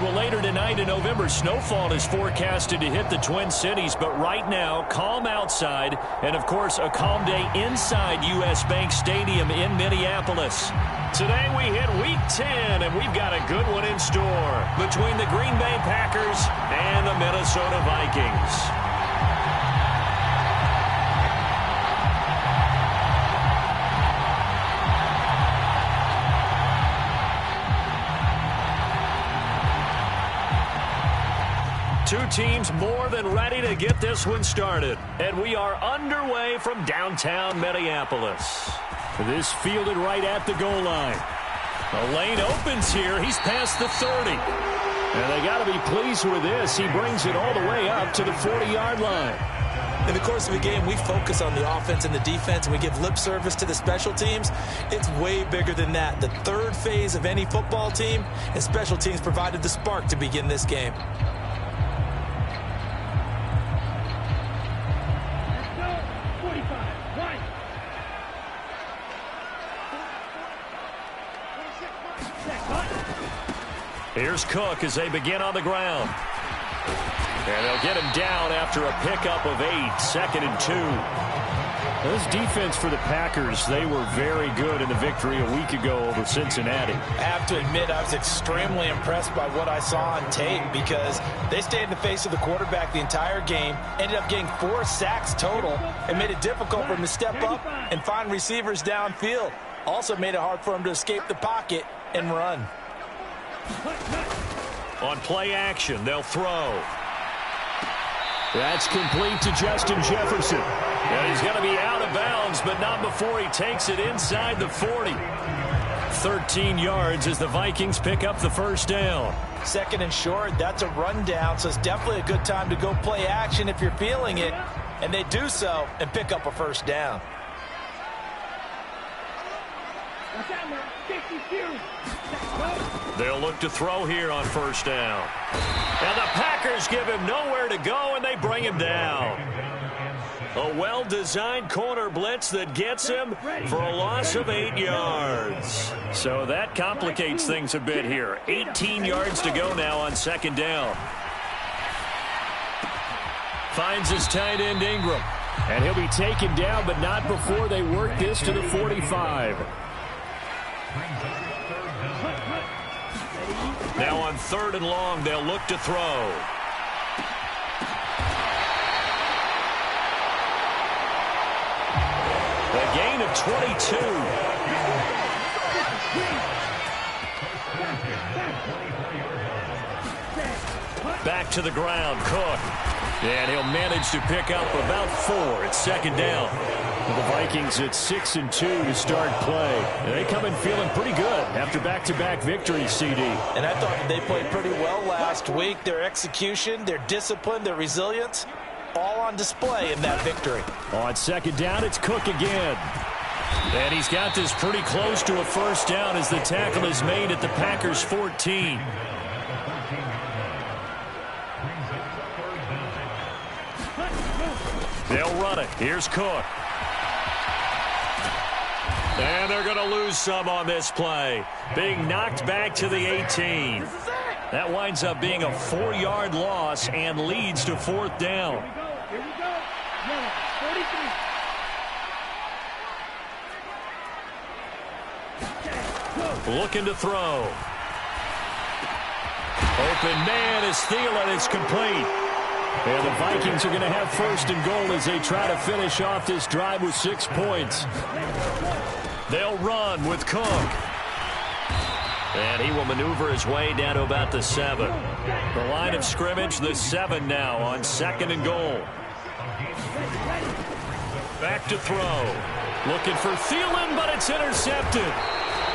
Well, later tonight in November, snowfall is forecasted to hit the Twin Cities, but right now, calm outside, and of course, a calm day inside U.S. Bank Stadium in Minneapolis. Today we hit Week 10, and we've got a good one in store between the Green Bay Packers and the Minnesota Vikings. Two teams more than ready to get this one started. And we are underway from downtown Minneapolis. This fielded right at the goal line. The lane opens here. He's past the 30. And they got to be pleased with this. He brings it all the way up to the 40-yard line. In the course of a game, we focus on the offense and the defense, and we give lip service to the special teams. It's way bigger than that. The third phase of any football team, and special teams provided the spark to begin this game. Here's Cook as they begin on the ground. And they'll get him down after a pickup of 8, 2nd and 2. This defense for the Packers, they were very good in the victory a week ago over Cincinnati. I have to admit, I was extremely impressed by what I saw on tape because they stayed in the face of the quarterback the entire game, ended up getting 4 sacks total, and made it difficult for him to step up and find receivers downfield. Also made it hard for him to escape the pocket and run. On play action, they'll throw. That's complete to Justin Jefferson. And he's going to be out of bounds, but not before he takes it inside the 40. 13 yards as the Vikings pick up the first down. 2nd and short, that's a rundown, so it's definitely a good time to go play action if you're feeling it. And they do so and pick up a first down. They'll look to throw here on first down. And the Packers give him nowhere to go, and they bring him down. A well-designed corner blitz that gets him for a loss of 8 yards. So that complicates things a bit here. 18 yards to go now on 2nd down. Finds his tight end Ingram. And he'll be taken down, but not before they work this to the 45. Now on 3rd and long, they'll look to throw. A gain of 22. Back to the ground, Cook. And he'll manage to pick up about 4. It's 2nd down. The Vikings at 6 and 2 to start play. And they come in feeling pretty good after back-to-back victories, CD. And I thought they played pretty well last week. Their execution, their discipline, their resilience, all on display in that victory. On 2nd down, it's Cook again. And he's got this pretty close to a first down as the tackle is made at the Packers' 14. They'll run it. Here's Cook. And they're going to lose some on this play. Being knocked back to the 18. That winds up being a 4-yard loss and leads to 4th down. Here we go. 43. Looking to throw. Open man is Thielen. It's complete. And the Vikings are going to have 1st and goal as they try to finish off this drive with 6 points. They'll run with Cook. And he will maneuver his way down to about the 7. The line of scrimmage, the 7 now on 2nd and goal. Back to throw. Looking for Thielen, but it's intercepted.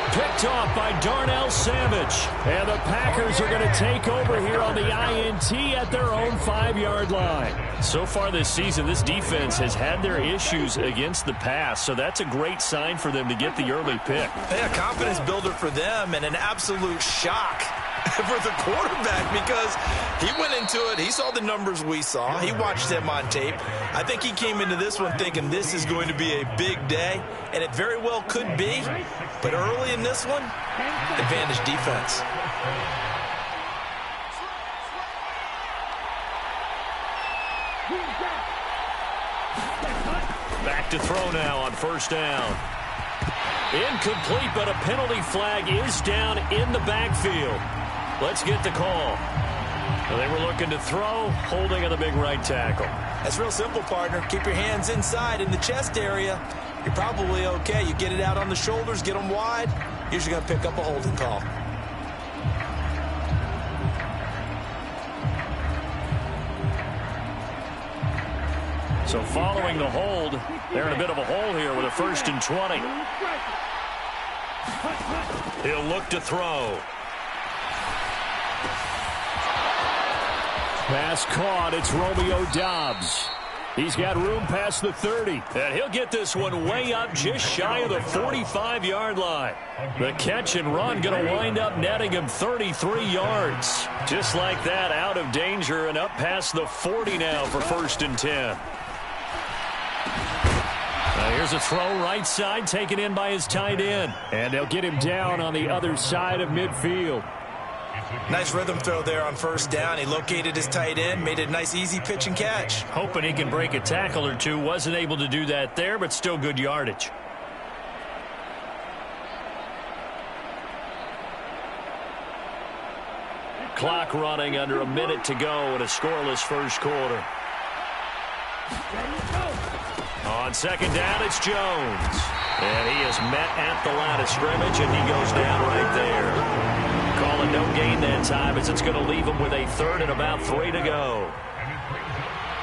Picked off by Darnell Savage. And the Packers are going to take over here on the INT at their own 5-yard line. So far this season, this defense has had their issues against the pass, so that's a great sign for them to get the early pick. Yeah, confidence builder for them and an absolute shock for the quarterback because he went into it. He saw the numbers we saw. He watched them on tape. I think he came into this one thinking this is going to be a big day, and it very well could be. But early in this one, advantage defense. Back to throw now on first down. Incomplete, but a penalty flag is down in the backfield. Let's get the call. They were looking to throw, holding on the big right tackle. That's real simple, partner. Keep your hands inside in the chest area. You're probably okay. You get it out on the shoulders, get them wide. Usually going to pick up a holding call. So following the hold, they're in a bit of a hole here with a 1st and 20. He'll look to throw. Pass caught. It's Romeo Doubs. He's got room past the 30. And he'll get this one way up just shy of the 45-yard line. The catch and run going to wind up netting him 33 yards. Just like that, out of danger and up past the 40 now for 1st and 10. Here's a throw right side taken in by his tight end. And they'll get him down on the other side of midfield. Nice rhythm throw there on first down. He located his tight end, made a nice easy pitch and catch. Hoping he can break a tackle or two. Wasn't able to do that there, but still good yardage. Clock running under a minute to go in a scoreless first quarter. On second down, it's Jones. And he is met at the line of scrimmage, and he goes down right there. Calling no gain that time as it's going to leave him with a 3rd and about 3 to go.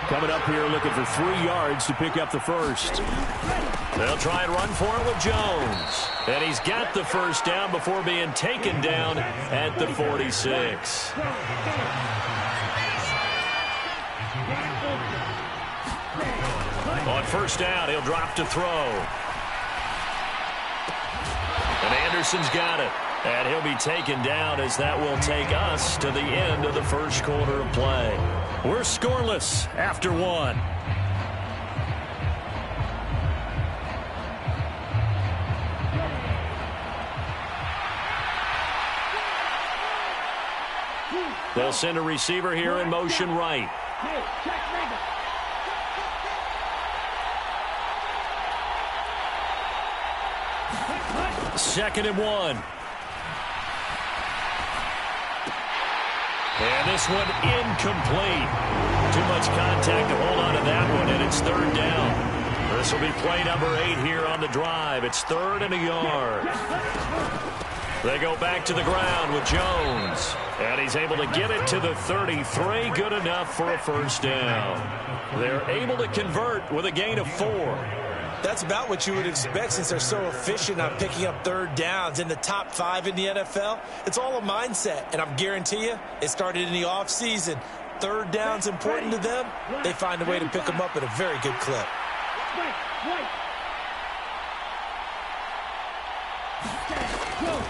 Coming up here looking for 3 yards to pick up the first. They'll try and run for it with Jones. And he's got the first down before being taken down at the 46. On first down, he'll drop to throw. And Anderson's got it. And he'll be taken down as that will take us to the end of the first quarter of play. We're scoreless after 1. They'll send a receiver here in motion right. 2nd and 1. And this one incomplete. Too much contact to hold on to that one, and it's 3rd down. This will be play number 8 here on the drive. It's 3rd and a yard. They go back to the ground with Jones. And he's able to get it to the 33. Good enough for a first down. They're able to convert with a gain of 4. That's about what you would expect since they're so efficient on picking up 3rd downs in the top 5 in the NFL. It's all a mindset, and I'm guarantee you it started in the offseason. 3rd down's important to them. They find a way to pick them up at a very good clip.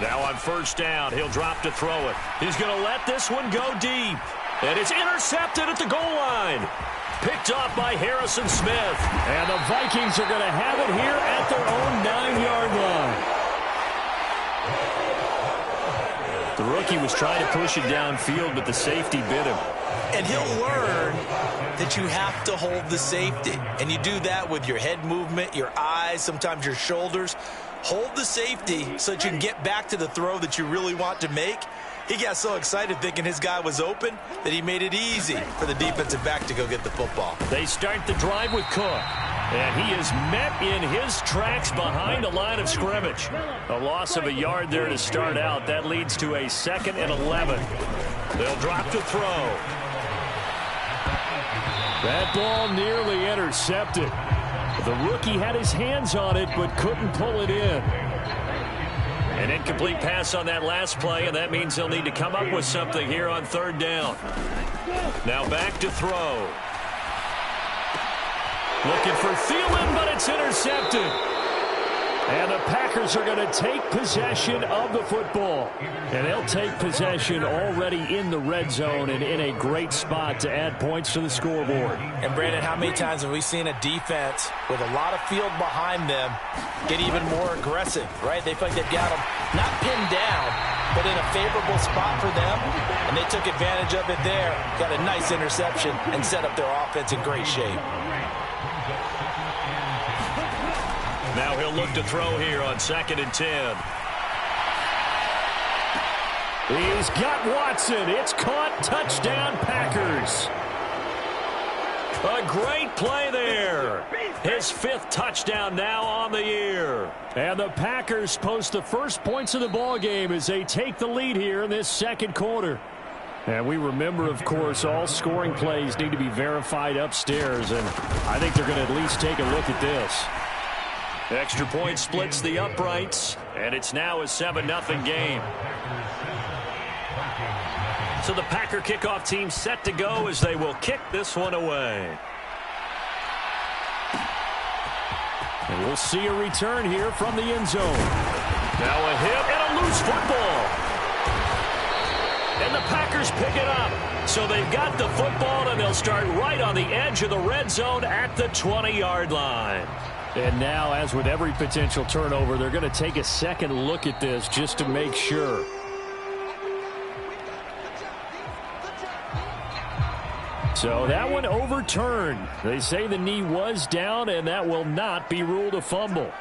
Now on first down, he'll drop to throw it. He's going to let this one go deep. And it's intercepted at the goal line. Picked off by Harrison Smith. And the Vikings are going to have it here at their own 9-yard line. The rookie was trying to push it downfield, but the safety bit him. And he'll learn that you have to hold the safety. And you do that with your head movement, your eyes, sometimes your shoulders. Hold the safety so that you can get back to the throw that you really want to make. He got so excited thinking his guy was open that he made it easy for the defensive back to go get the football. They start the drive with Cook. And he is met in his tracks behind the line of scrimmage. A loss of a yard there to start out. That leads to a 2nd and 11. They'll drop to throw. That ball nearly intercepted. The rookie had his hands on it but couldn't pull it in. An incomplete pass on that last play, and that means they'll need to come up with something here on 3rd down. Now back to throw. Looking for Thielen, but it's intercepted. And the Packers are going to take possession of the football. And they'll take possession already in the red zone and in a great spot to add points to the scoreboard. And, Brandon, how many times have we seen a defense with a lot of field behind them get even more aggressive, right? They feel like they've got them not pinned down, but in a favorable spot for them, and they took advantage of it there. Got a nice interception and set up their offense in great shape. Now he'll look to throw here on 2nd and 10. He's got Watson. It's caught. Touchdown, Packers. A great play there. His 5th touchdown now on the year. And the Packers post the first points of the ball game as they take the lead here in this second quarter. And we remember, of course, all scoring plays need to be verified upstairs. And I think they're going to at least take a look at this. Extra point splits the uprights. And it's now a 7-0 game. So the Packer kickoff team set to go as they will kick this one away. And we'll see a return here from the end zone. Now a hit and a loose football. And the Packers pick it up. So they've got the football, and they'll start right on the edge of the red zone at the 20-yard line. And now, as with every potential turnover, they're going to take a second look at this just to make sure. So that one overturned. They say the knee was down, and that will not be ruled a fumble.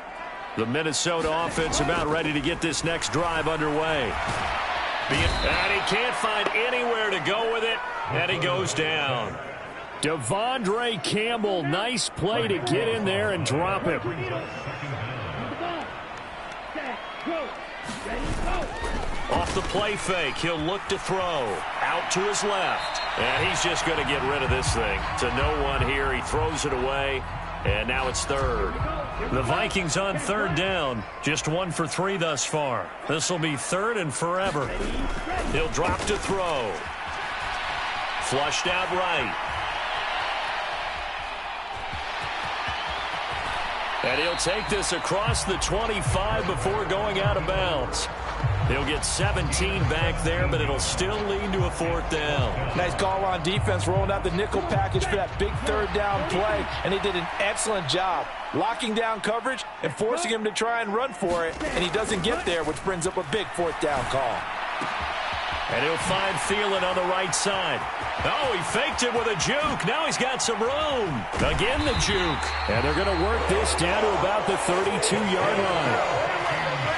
The Minnesota offense about ready to get this next drive underway. And he can't find anywhere to go with it, and he goes down. Devondre Campbell, nice play to get in there and drop him. Off the play fake, he'll look to throw. Out to his left. And he's just going to get rid of this thing. To no one here. He throws it away. And now it's 3rd. The Vikings on 3rd down. Just 1 for 3 thus far. This will be 3rd and forever. He'll drop to throw. Flushed out right. And he'll take this across the 25 before going out of bounds. He'll get 17 back there, but it'll still lead to a 4th down. Nice call on defense, rolling out the nickel package for that big 3rd down play, and they did an excellent job locking down coverage and forcing him to try and run for it, and he doesn't get there, which brings up a big 4th down call. And he'll find Thielen on the right side. Oh, he faked it with a juke. Now he's got some room. Again, the juke. And they're going to work this down to about the 32-yard line.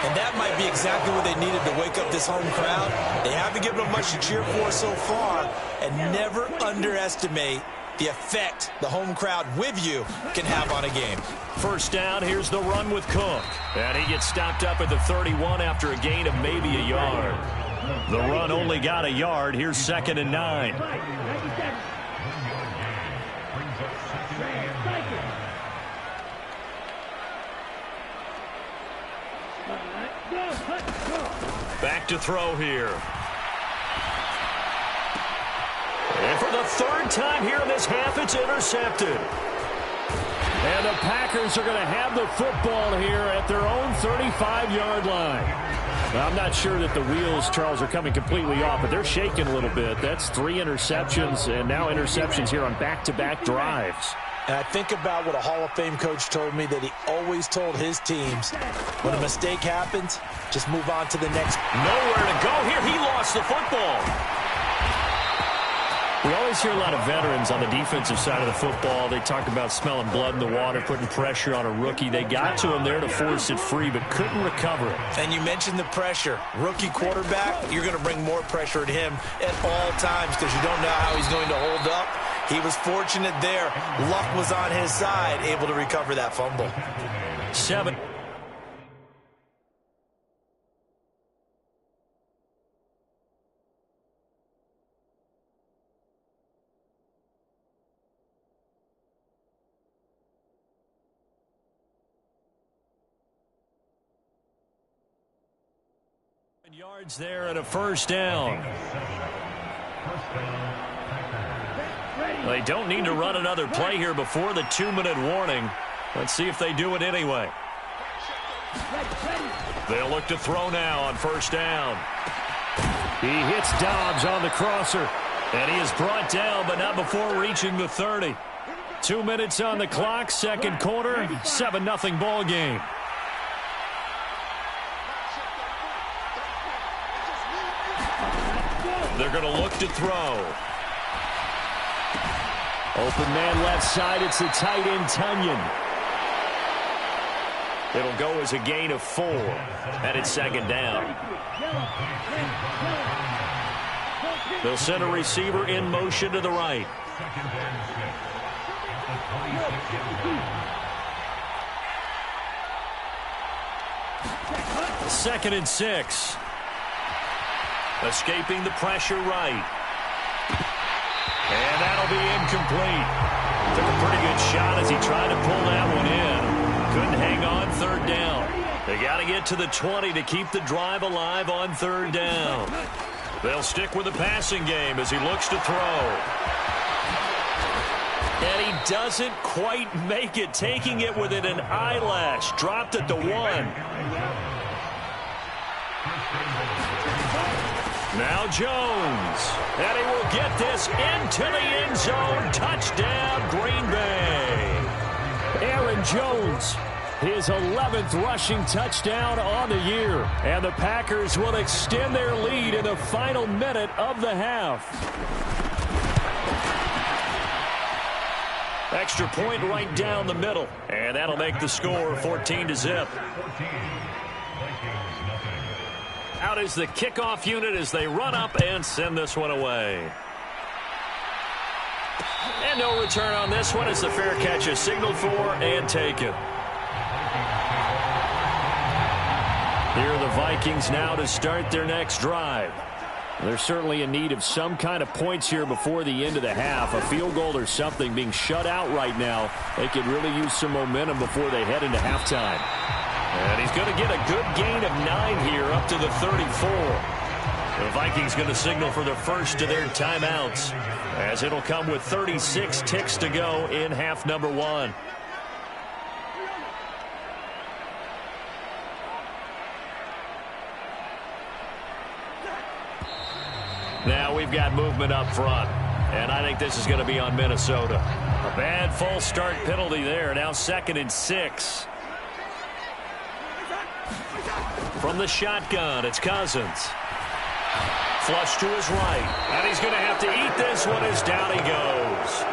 And that might be exactly what they needed to wake up this home crowd. They haven't given them much to cheer for so far. And never underestimate the effect the home crowd with you can have on a game. 1st down, here's the run with Cook. And he gets stopped up at the 31 after a gain of maybe a yard. The run only got a yard. Here's 2nd and 9. Back to throw here. And for the 3rd time here in this half, it's intercepted. And the Packers are going to have the football here at their own 35-yard line. Now, I'm not sure that the wheels, Charles, are coming completely off, but they're shaking a little bit. That's 3 interceptions, and now interceptions here on back-to-back drives. And I think about what a Hall of Fame coach told me that he always told his teams, when a mistake happens, just move on to the next. Nowhere to go here. He lost the football. We always hear a lot of veterans on the defensive side of the football. They talk about smelling blood in the water, putting pressure on a rookie. They got to him there to force it free, but couldn't recover it. And you mentioned the pressure. Rookie quarterback, you're going to bring more pressure at him at all times because you don't know how he's going to hold up. He was fortunate there. Luck was on his side, able to recover that fumble. 7. Yards there and a 1st down. They don't need to run another play here before the 2-minute warning. Let's see if they do it anyway. They'll look to throw now on 1st down. He hits Dobbs on the crosser. And he is brought down, but not before reaching the 30. 2 minutes on the clock, 2nd quarter, 7-0 ball game. going to look to throw. Open man left side. It's the tight end, Tunyon. It'll go as a gain of 4. And it's second down. They'll send a receiver in motion to the right. Second and 6. Escaping the pressure right. And that'll be incomplete. Took a pretty good shot as he tried to pull that one in. Couldn't hang on third down. They got to get to the 20 to keep the drive alive on third down. They'll stick with the passing game as he looks to throw. And he doesn't quite make it, taking it within an eyelash. Dropped at the 1. Now Jones. And he will get this into the end zone. Touchdown, Green Bay. Aaron Jones, his 11th rushing touchdown on the year. And the Packers will extend their lead in the final minute of the half. Extra point right down the middle. And that'll make the score 14-0. Out is the kickoff unit as they run up and send this one away. And no return on this one as the fair catch is signaled for and taken. Here are the Vikings now to start their next drive. They're certainly in need of some kind of points here before the end of the half. A field goal or something, being shut out right now. They could really use some momentum before they head into halftime. And he's going to get a good gain of 9 here up to the 34. The Vikings going to signal for the first of their timeouts as it'll come with 36 ticks to go in half number 1. Now we've got movement up front, and I think this is going to be on Minnesota. A bad false start penalty there. Now 2nd and 6. From the shotgun, it's Cousins. Flush to his right, and he's going to have to eat this one as down he goes.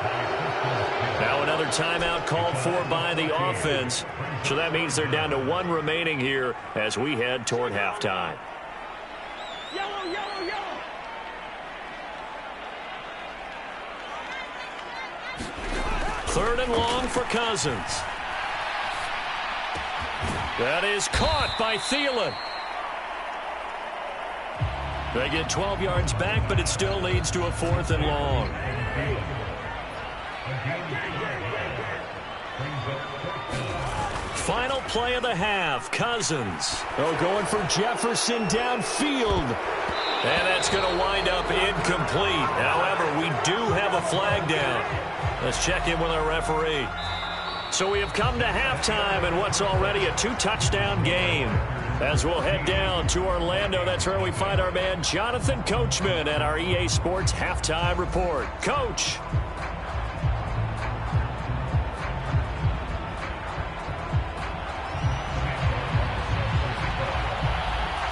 Now another timeout called for by the offense, so that means they're down to 1 remaining here as we head toward halftime. Yellow, yellow, yellow. Third and long for Cousins. That is caught by Thielen. They get 12 yards back, but it still leads to a 4th and long. Final play of the half, Cousins. Oh, going for Jefferson downfield. And that's going to wind up incomplete. However, we do have a flag down. Let's check in with our referee. So we have come to halftime in what's already a 2-touchdown game. As we'll head down to Orlando, that's where we find our man Jonathan Coachman at our EA Sports Halftime Report. Coach.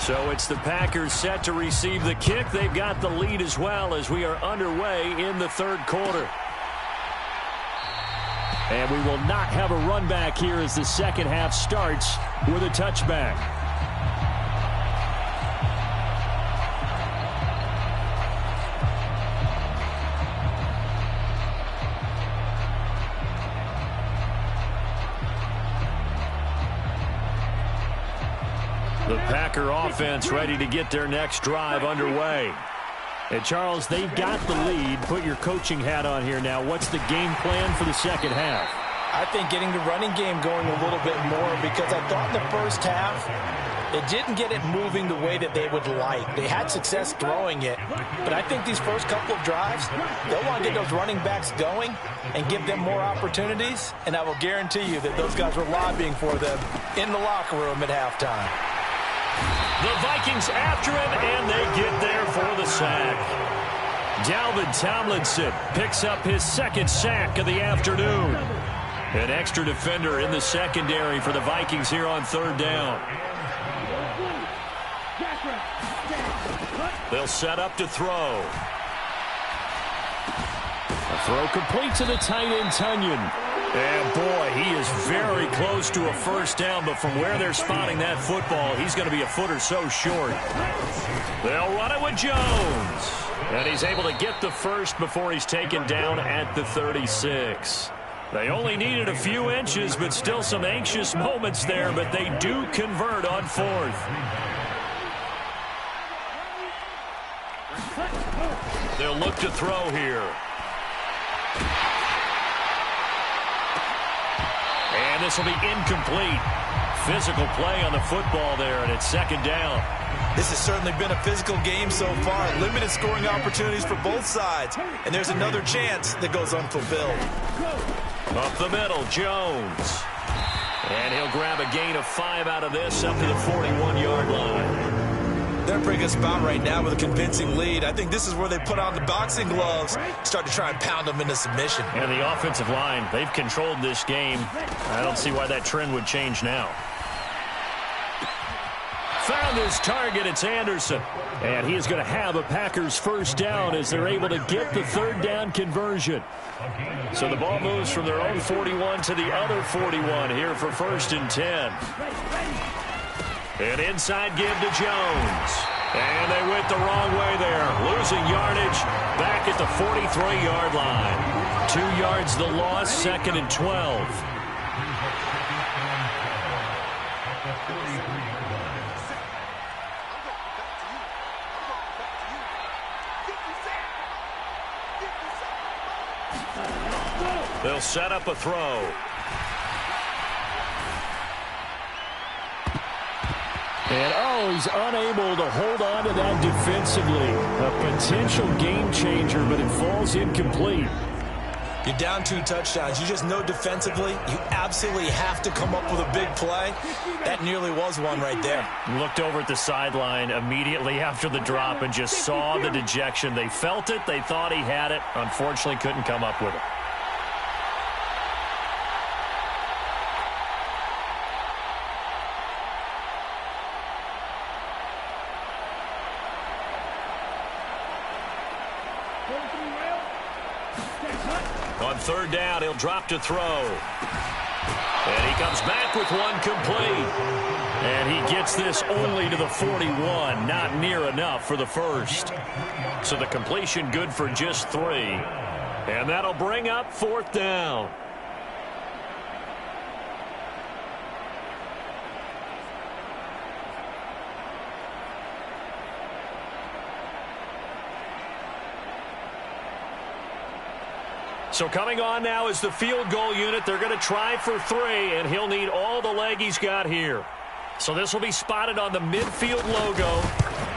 So it's the Packers set to receive the kick. They've got the lead as well as we are underway in the third quarter. And we will not have a run back here as the second half starts with a touchback. The Packer offense ready to get their next drive underway. And Charles, they've got the lead. Put your coaching hat on here now. What's the game plan for the second half? I think getting the running game going a little bit more, because I thought in the first half it didn't get it moving the way that they would like. They had success throwing it, but I think these first couple of drives, they'll want to get those running backs going and give them more opportunities, and I will guarantee you that those guys were lobbying for them in the locker room at halftime. The Vikings after him, and they get there for the sack. Dalvin Tomlinson picks up his 2nd sack of the afternoon. An extra defender in the secondary for the Vikings here on 3rd down. They'll set up to throw. A throw complete to the tight end, Tunyon. And, boy, he is very close to a first down, but from where they're spotting that football, he's going to be a foot or so short. They'll run it with Jones. And he's able to get the first before he's taken down at the 36. They only needed a few inches, but still some anxious moments there, but they do convert on fourth. They'll look to throw here. And this will be incomplete. Physical play on the football there, and it's second down. This has certainly been a physical game so far. Limited scoring opportunities for both sides. And there's another chance that goes unfulfilled. Up the middle, Jones. And he'll grab a gain of 5 out of this up to the 41-yard line. They're in a pretty good spot right now with a convincing lead. I think this is where they put on the boxing gloves, start to try and pound them into submission. And the offensive line, they've controlled this game. I don't see why that trend would change now. Found his target, it's Anderson. And he is going to have a Packers first down as they're able to get the third down conversion. So the ball moves from their own 41 to the other 41 here for first and 10. An inside give to Jones. And they went the wrong way there. Losing yardage back at the 43-yard line. 2 yards the loss, second and 12. They'll set up a throw. And, oh, he's unable to hold on to that defensively. A potential game changer, but it falls incomplete. You're down 2 touchdowns. You just know defensively you absolutely have to come up with a big play. That nearly was one right there. Looked over at the sideline immediately after the drop and just saw the dejection. They felt it. They thought he had it. Unfortunately, couldn't come up with it. On third down, he'll drop to throw. And he comes back with one complete. And he gets this only to the 41. Not near enough for the first. So the completion good for just 3. And that'll bring up fourth down. So coming on now is the field goal unit. They're going to try for 3, and he'll need all the leg he's got here. So this will be spotted on the midfield logo.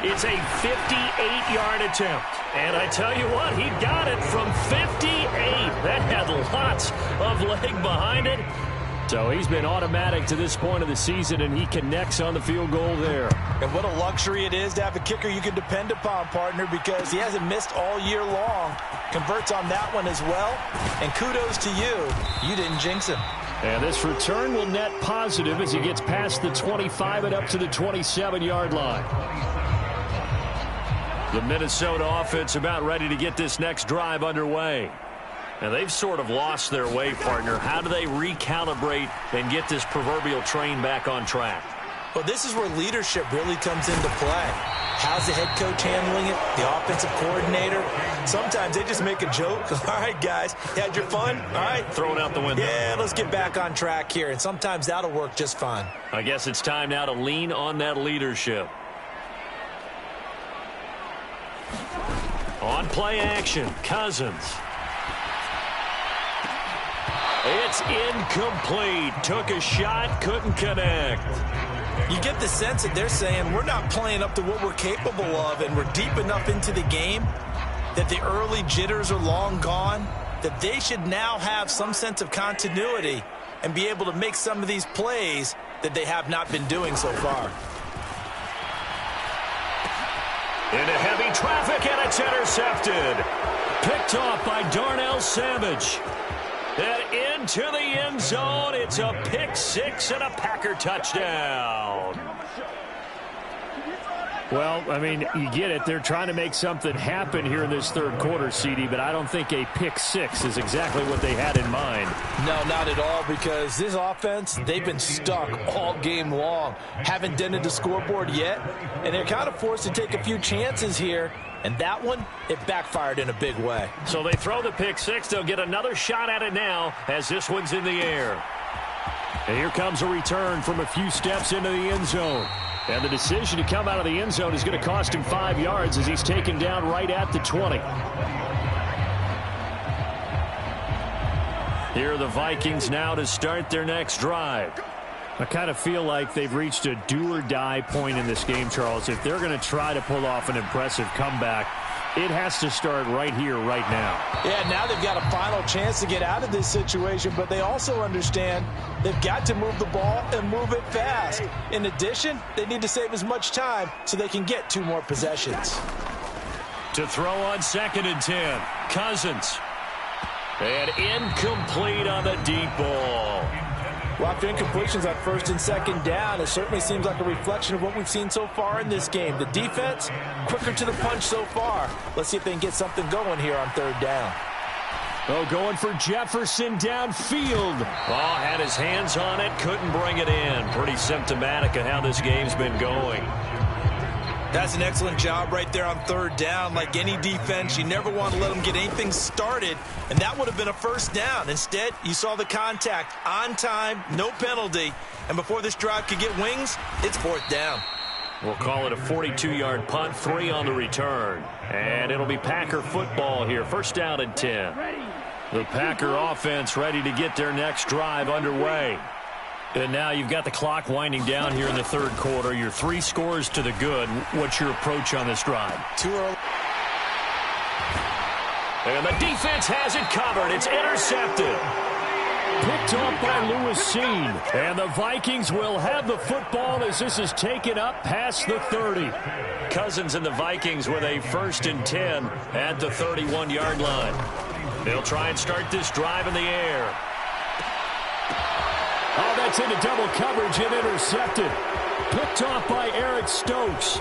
It's a 58-yard attempt. And I tell you what, he got it from 58. That had lots of leg behind it. So he's been automatic to this point of the season, and he connects on the field goal there. And what a luxury it is to have a kicker you can depend upon, partner, because he hasn't missed all year long. Converts on that one as well. And kudos to you. You didn't jinx him. And this return will net positive as he gets past the 25 and up to the 27-yard line. The Minnesota offense about ready to get this next drive underway. And they've sort of lost their way, partner. How do they recalibrate and get this proverbial train back on track? Well, this is where leadership really comes into play. How's the head coach handling it? The offensive coordinator? Sometimes they just make a joke. All right, guys, you had your fun? All right. Throw it out the window. Yeah, let's get back on track here. And sometimes that'll work just fine. I guess it's time now to lean on that leadership. On play action, Cousins. It's incomplete. Took a shot, couldn't connect. You get the sense that they're saying we're not playing up to what we're capable of, and we're deep enough into the game that the early jitters are long gone, that they should now have some sense of continuity and be able to make some of these plays that they have not been doing so far. Into heavy traffic, and it's intercepted. Picked off by Darnell Savage. And into the end zone. It's a pick 6 and a Packer touchdown. Well, I mean, you get it. They're trying to make something happen here in this third quarter, CD, but I don't think a pick six is exactly what they had in mind. No, not at all, because this offense, they've been stuck all game long. Haven't dented the scoreboard yet, and they're kind of forced to take a few chances here. And that one, it backfired in a big way. So they throw the pick six. They'll get another shot at it now as this one's in the air. And here comes a return from a few steps into the end zone. And the decision to come out of the end zone is going to cost him 5 yards as he's taken down right at the 20. Here are the Vikings now to start their next drive. I kind of feel like they've reached a do-or-die point in this game, Charles. If they're going to try to pull off an impressive comeback, it has to start right here, right now. Yeah, now they've got a final chance to get out of this situation, but they also understand they've got to move the ball and move it fast. In addition, they need to save as much time so they can get 2 more possessions. To throw on 2nd and 10, Cousins. And incomplete on the deep ball. Well, after incompletions on 1st and 2nd down, it certainly seems like a reflection of what we've seen so far in this game. The defense, quicker to the punch so far. Let's see if they can get something going here on 3rd down. Oh, going for Jefferson downfield. Oh, had his hands on it, couldn't bring it in. Pretty symptomatic of how this game's been going. That's an excellent job right there on 3rd down. Like any defense, you never want to let them get anything started, and that would have been a 1st down. Instead, you saw the contact on time, no penalty, and before this drive could get wings, it's 4th down. We'll call it a 42-yard punt, 3 on the return. And it'll be Packer football here, 1st down and 10. The Packer offense ready to get their next drive underway. And now you've got the clock winding down here in the 3rd quarter. You're 3 scores to the good. What's your approach on this drive? Too early. And the defense has it covered. It's intercepted. Picked off by Lewis Seen. And the Vikings will have the football as this is taken up past the 30. Cousins and the Vikings with a 1st and 10 at the 31-yard line. They'll try and start this drive in the air. Oh, that's into double coverage and intercepted. Picked off by Eric Stokes.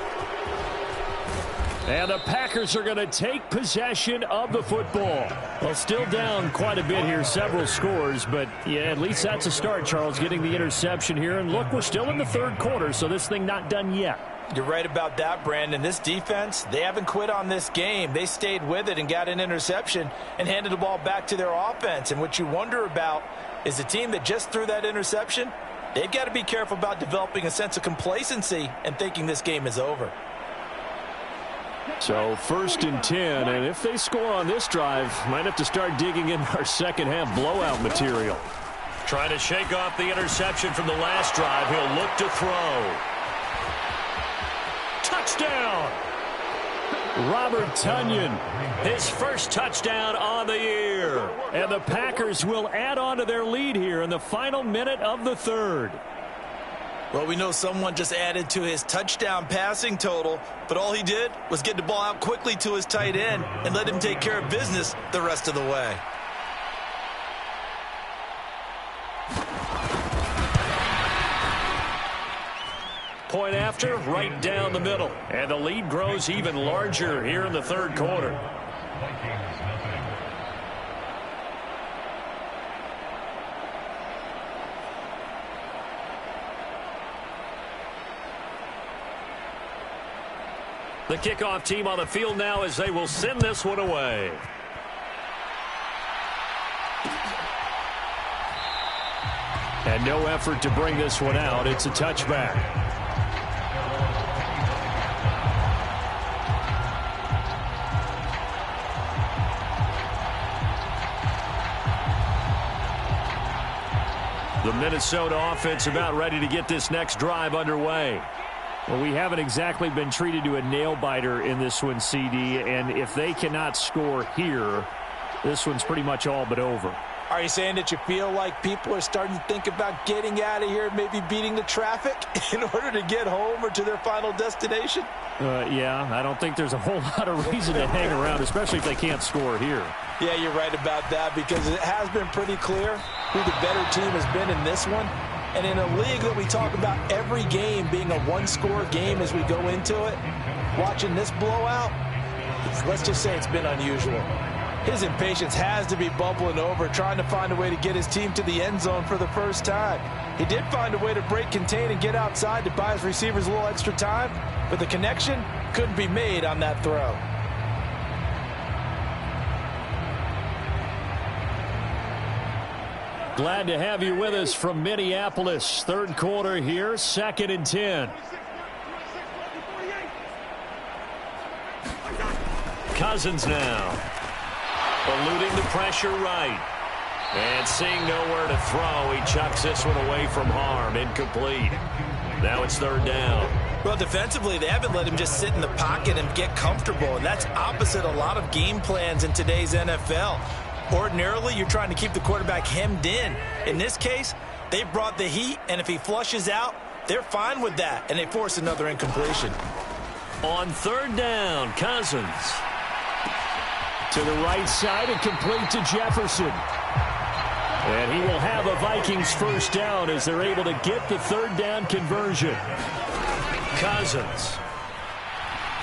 And the Packers are going to take possession of the football. Well, still down quite a bit here, several scores, but yeah, at least that's a start, Charles, getting the interception here. And look, we're still in the 3rd quarter, so this thing not done yet. You're right about that, Brandon. This defense, they haven't quit on this game. They stayed with it and got an interception and handed the ball back to their offense. And what you wonder about is the team that just threw that interception, they've got to be careful about developing a sense of complacency and thinking this game is over. So 1st and 10, and if they score on this drive, might have to start digging in our second-half blowout material. Trying to shake off the interception from the last drive. He'll look to throw. Touchdown! Robert Tonyan, his 1st touchdown on the year. And the Packers will add on to their lead here in the final minute of the 3rd. Well, we know someone just added to his touchdown passing total, but all he did was get the ball out quickly to his tight end and let him take care of business the rest of the way. Point after, right down the middle. And the lead grows even larger here in the 3rd quarter. The kickoff team on the field now as they will send this one away. And no effort to bring this one out. It's a touchback. The Minnesota offense about ready to get this next drive underway. Well, we haven't exactly been treated to a nail-biter in this one, CD, and if they cannot score here, this one's pretty much all but over. Are you saying that you feel like people are starting to think about getting out of here, maybe beating the traffic in order to get home or to their final destination? Yeah, I don't think there's a whole lot of reason to hang around, especially if they can't score here. Yeah, you're right about that because it has been pretty clear who the better team has been in this one. And in a league that we talk about every game being a one-score game as we go into it, watching this blowout, let's just say it's been unusual. His impatience has to be bubbling over, trying to find a way to get his team to the end zone for the first time. He did find a way to break contain and get outside to buy his receivers a little extra time, but the connection couldn't be made on that throw. Glad to have you with us from Minneapolis. Third quarter here, 2nd and 10. Cousins now. Eluding the pressure right. And seeing nowhere to throw, he chucks this one away from harm. Incomplete. Now it's 3rd down. Well, defensively, they haven't let him just sit in the pocket and get comfortable, and that's opposite a lot of game plans in today's NFL. Ordinarily, you're trying to keep the quarterback hemmed in. In this case, they brought the heat, and if he flushes out, they're fine with that, and they force another incompletion. On 3rd down, Cousins. To the right side and complete to Jefferson. And he will have a Vikings first down as they're able to get the 3rd down conversion. Cousins.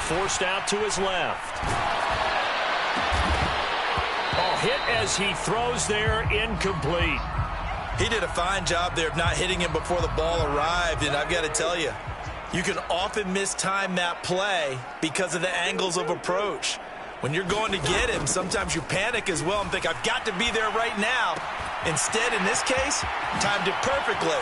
Forced out to his left. Hit as he throws there, incomplete. He did a fine job there of not hitting him before the ball arrived, and I've got to tell you, you can often mistime that play because of the angles of approach. When you're going to get him, sometimes you panic as well and think, I've got to be there right now. Instead, in this case, timed it perfectly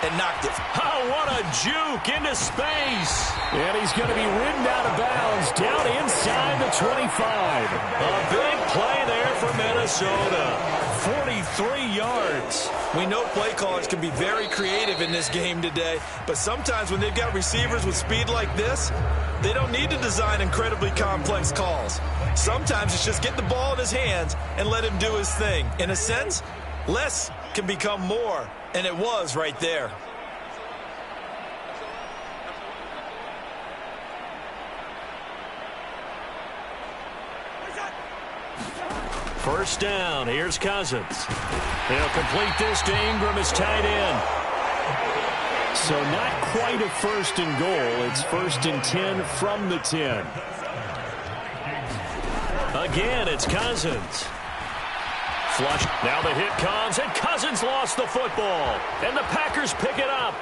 and knocked it. Oh, what a juke into space. And he's going to be ridden out of bounds down inside the 25. A big play there for Minnesota. 43 yards. We know play callers can be very creative in this game today, but sometimes when they've got receivers with speed like this, they don't need to design incredibly complex calls. Sometimes it's just get the ball in his hands and let him do his thing. In a sense, less can become more, and it was right there. First down, here's Cousins. He'll complete this to Ingram as tight end. So not quite a 1st and goal. It's 1st and 10 from the 10. Again, it's Cousins. Flush. Now the hit comes, and Cousins lost the football. And the Packers pick it up.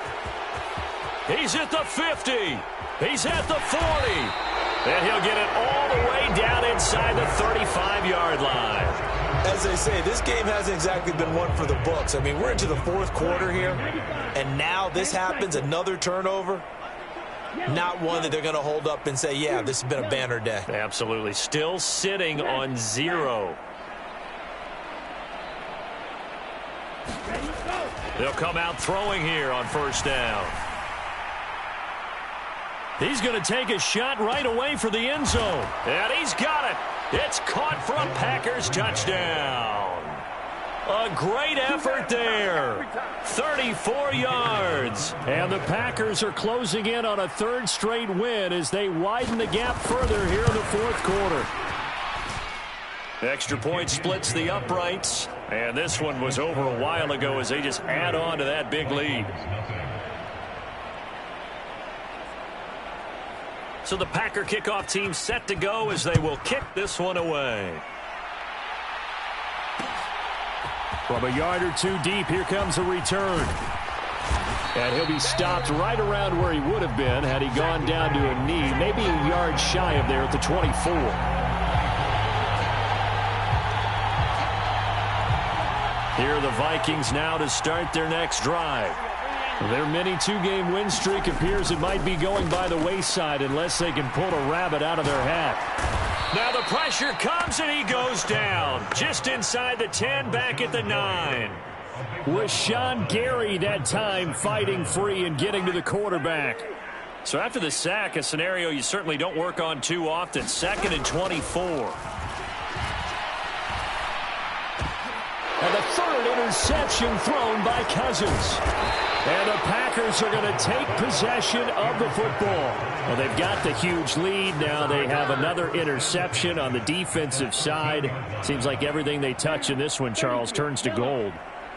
He's at the 50. He's at the 40. And he'll get it all the way down inside the 35-yard line. As they say, this game hasn't exactly been one for the books. I mean, we're into the 4th quarter here, and now this happens, another turnover. Not one that they're going to hold up and say, yeah, this has been a banner day. Absolutely. Still sitting on 0. They'll come out throwing here on 1st down. He's going to take a shot right away for the end zone. And he's got it. It's caught for a Packers touchdown. A great effort there. 34 yards. And the Packers are closing in on a 3rd straight win as they widen the gap further here in the 4th quarter. Extra point splits the uprights. And this one was over a while ago as they just add on to that big lead. So the Packer kickoff team set to go as they will kick this one away. From a yard or 2 deep, here comes a return. And he'll be stopped right around where he would have been had he gone down to a knee, maybe a yard shy of there at the 24. Here are the Vikings now to start their next drive. Their mini 2-game win streak appears it might be going by the wayside unless they can pull a rabbit out of their hat. Now the pressure comes and he goes down. Just inside the 10, back at the 9. With Sean Gary that time fighting free and getting to the quarterback. So after the sack, a scenario you certainly don't work on too often. 2nd and 24. And the 3rd interception thrown by Cousins. And the Packers are going to take possession of the football. Well, they've got the huge lead. Now they have another interception on the defensive side. Seems like everything they touch in this one, Charles, turns to gold.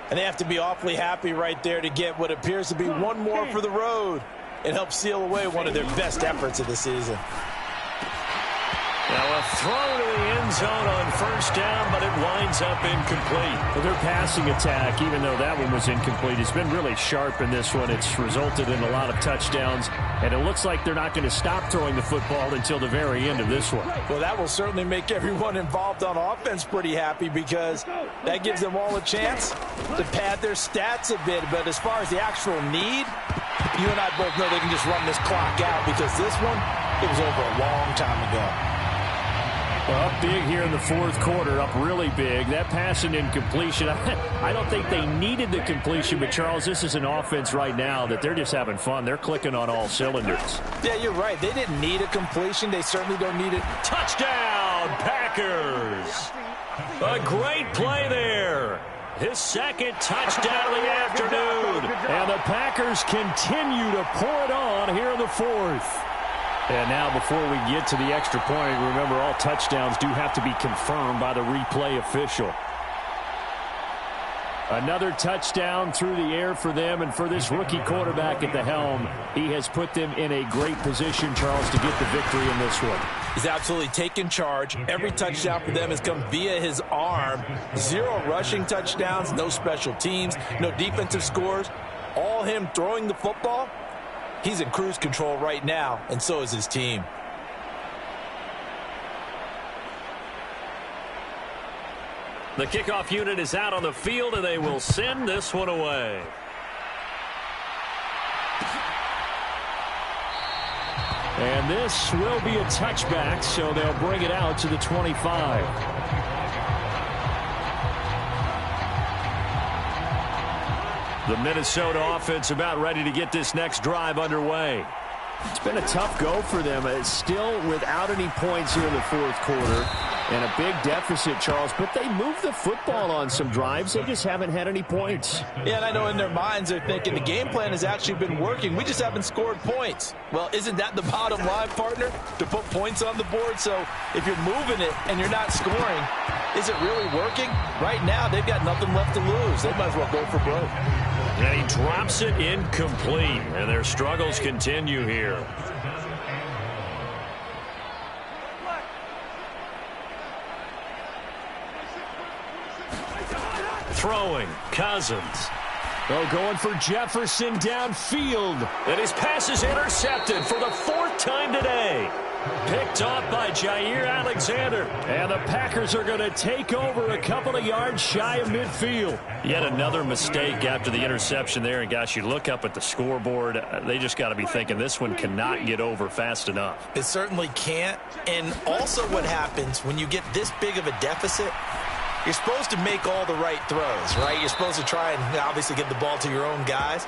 And they have to be awfully happy right there to get what appears to be one more for the road and help seal away one of their best efforts of the season. Now a throw to the end zone on first down, but it winds up incomplete. Well, their passing attack, even though that one was incomplete, has been really sharp in this one. It's resulted in a lot of touchdowns, and it looks like they're not going to stop throwing the football until the very end of this one. Well, that will certainly make everyone involved on offense pretty happy because that gives them all a chance to pad their stats a bit. But as far as the actual need, you and I both know they can just run this clock out because this one, it was over a long time ago. Well, up big here in the fourth quarter, up really big. That pass and incompletion, I don't think they needed the completion, but Charles, this is an offense right now that they're just having fun. They're clicking on all cylinders. Yeah, you're right. They didn't need a completion. They certainly don't need it. Touchdown, Packers! A great play there. His second touchdown of the afternoon. And the Packers continue to pour it on here in the fourth. And now before we get to the extra point, remember all touchdowns do have to be confirmed by the replay official. Another touchdown through the air for them, and for this rookie quarterback at the helm, he has put them in a great position, Charles, to get the victory in this one. He's absolutely taken charge. Every touchdown for them has come via his arm. 0 rushing touchdowns, no special teams, no defensive scores. All him throwing the football. He's in cruise control right now, and so is his team. The kickoff unit is out on the field, and they will send this one away. And this will be a touchback, so they'll bring it out to the 25. The Minnesota offense about ready to get this next drive underway. It's been a tough go for them. It's still without any points here in the fourth quarter. And a big deficit, Charles. But they moved the football on some drives. They just haven't had any points. Yeah, and I know in their minds they're thinking the game plan has actually been working. We just haven't scored points. Well, isn't that the bottom line, partner? To put points on the board. So if you're moving it and you're not scoring, is it really working? Right now, they've got nothing left to lose. They might as well go for broke. And he drops it incomplete. And their struggles continue here. Throwing, Cousins. Oh, going for Jefferson downfield. And his pass is intercepted for the 4th time today. Picked off by Jair Alexander. And the Packers are going to take over a couple of yards shy of midfield. Yet another mistake after the interception there. And, gosh, you look up at the scoreboard. They just got to be thinking this one cannot get over fast enough. It certainly can't. And also what happens when you get this big of a deficit, you're supposed to make all the right throws, right? You're supposed to try and obviously get the ball to your own guys.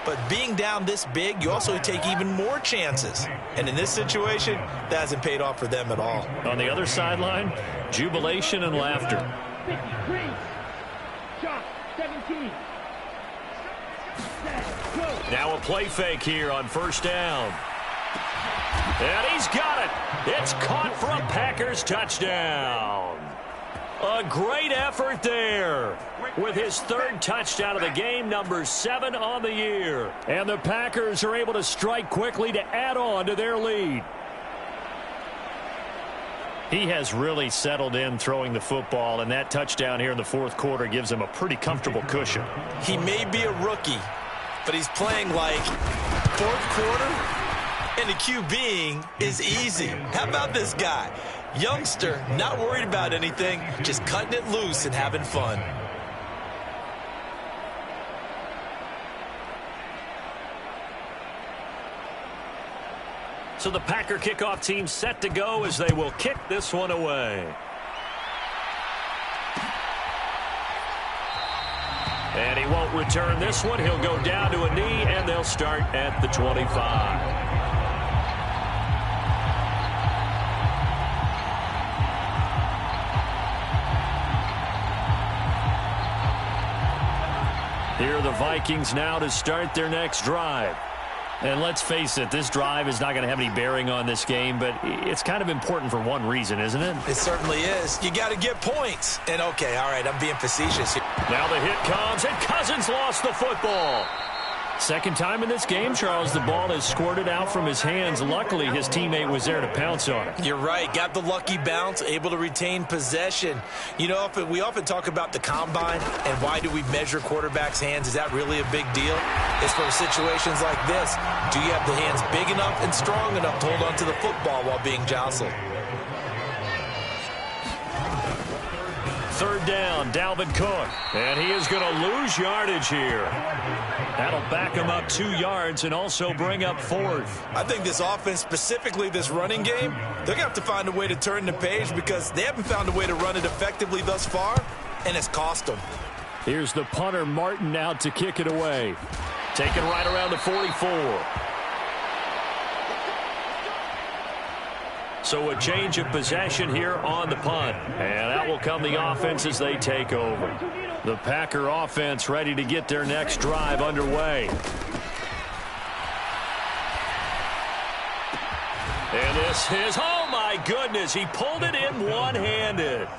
But being down this big, you also take even more chances. And in this situation, that hasn't paid off for them at all. On the other sideline, jubilation and laughter. 53. Shot 17. Now a play fake here on first down. And he's got it. It's caught for a Packers touchdown. A great effort there with his 3rd touchdown of the game, number 7 on the year. And the Packers are able to strike quickly to add on to their lead. He has really settled in throwing the football, and that touchdown here in the fourth quarter gives him a pretty comfortable cushion. He may be a rookie, but he's playing like fourth quarter, and the QBing is easy. How about this guy? Youngster, not worried about anything, just cutting it loose and having fun. So the Packer kickoff team set to go as they will kick this one away. And he won't return this one. He'll go down to a knee, and they'll start at the 25. Here are the Vikings now to start their next drive. And let's face it, this drive is not going to have any bearing on this game, but it's kind of important for one reason, isn't it? It certainly is. You got to get points. And, okay, all right, I'm being facetious here. Now the hit comes, and Cousins lost the football. Second time in this game, Charles, the ball has squirted out from his hands. Luckily, his teammate was there to pounce on it. You're right. Got the lucky bounce, able to retain possession. You know, we often talk about the combine and why do we measure quarterbacks' hands. Is that really a big deal? It's for situations like this. Do you have the hands big enough and strong enough to hold on to the football while being jostled? Third down, Dalvin Cook. And he is going to lose yardage here. That'll back him up 2 yards and also bring up fourth. I think this offense, specifically this running game, they're going to have to find a way to turn the page because they haven't found a way to run it effectively thus far, and it's cost them. Here's the punter, Martin, out to kick it away. Taken right around the 44. So a change of possession here on the punt. And that will come the offense as they take over. The Packer offense ready to get their next drive underway. And this is, oh my goodness, he pulled it in one-handed.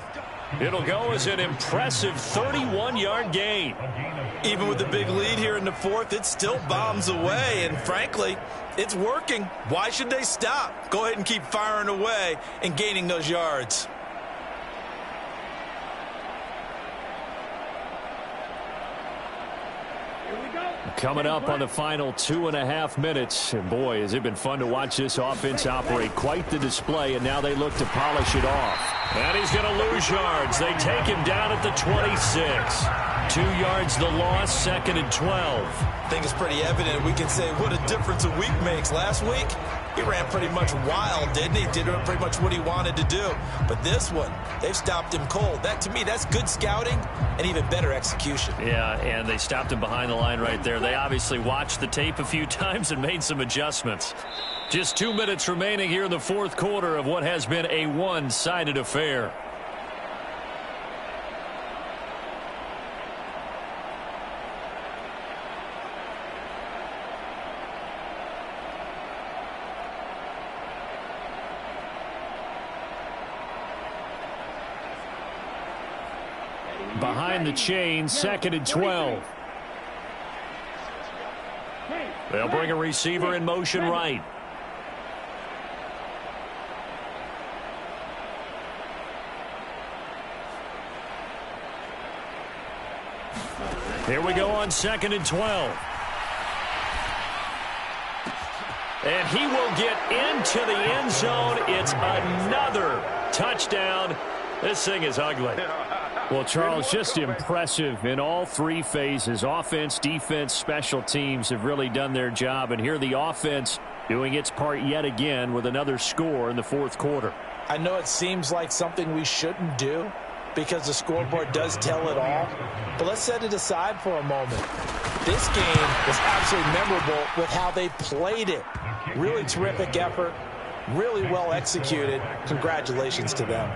It'll go as an impressive 31-yard gain. Even with the big lead here in the fourth, it still bombs away. And frankly, it's working. Why should they stop? Go ahead and keep firing away and gaining those yards. Coming up on the final 2.5 minutes. And boy, has it been fun to watch this offense operate. Quite the display, and now they look to polish it off. And he's going to lose yards. They take him down at the 26. 2 yards the loss, 2nd and 12. I think it's pretty evident. We can say what a difference a week makes. Last week, he ran pretty much wild, didn't he? Did pretty much what he wanted to do. But this one, they've stopped him cold. That, to me, that's good scouting and even better execution. Yeah, and they stopped him behind the line right there. They obviously watched the tape a few times and made some adjustments. Just 2 minutes remaining here in the fourth quarter of what has been a one-sided affair. Behind the chain, 2nd and 12. They'll bring a receiver in motion right. Here we go on 2nd and 12. And he will get into the end zone. It's another touchdown. This thing is ugly. Well, Charles, just impressive in all three phases. Offense, defense, special teams have really done their job. And here the offense doing its part yet again with another score in the fourth quarter. I know it seems like something we shouldn't do because the scoreboard does tell it all. But let's set it aside for a moment. This game was absolutely memorable with how they played it. Really terrific effort, really well executed. Congratulations to them.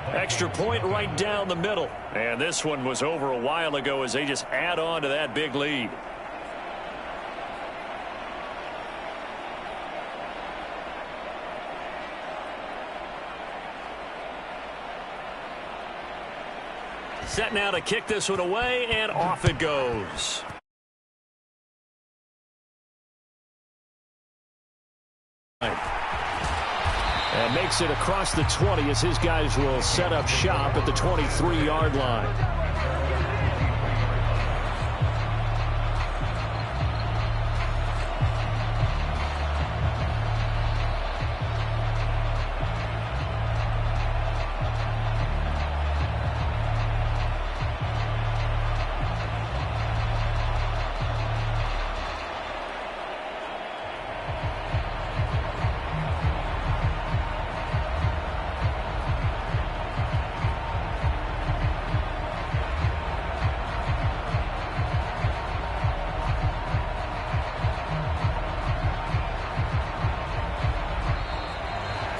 Extra point right down the middle. And this one was over a while ago as they just add on to that big lead. Set now to kick this one away, and off it goes. And makes it across the 20 as his guys will set up shop at the 23-yard line.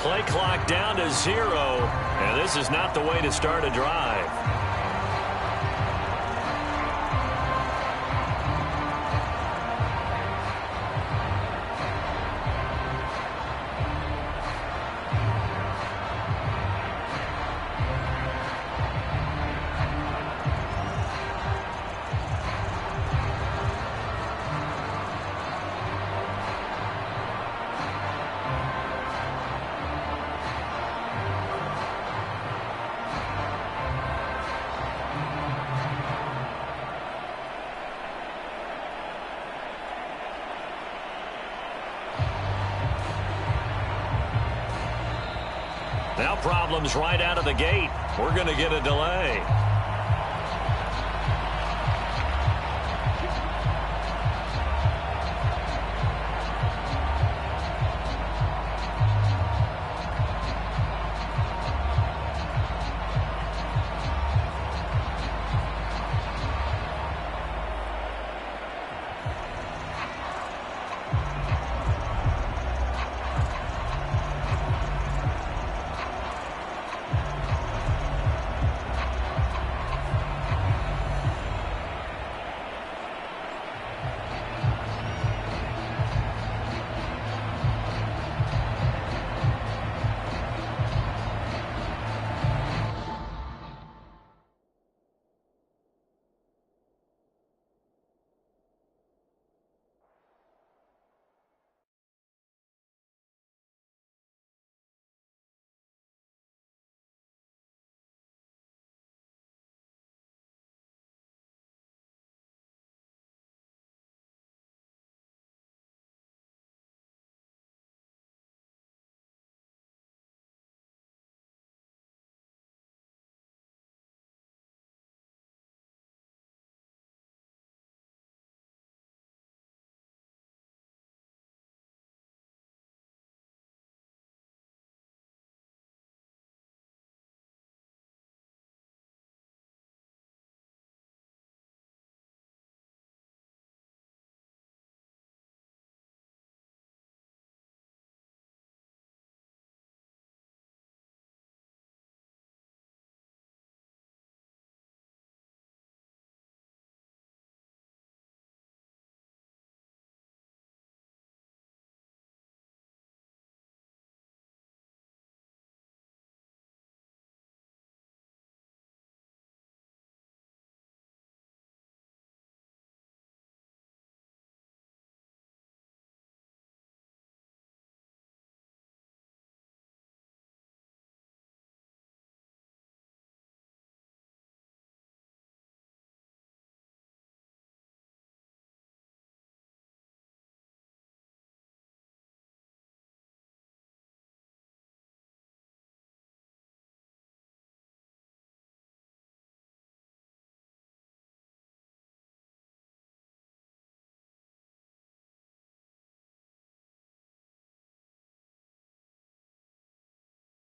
Play clock down to 0, and this is not the way to start a drive. problems right out of the gate. We're going to get a delay.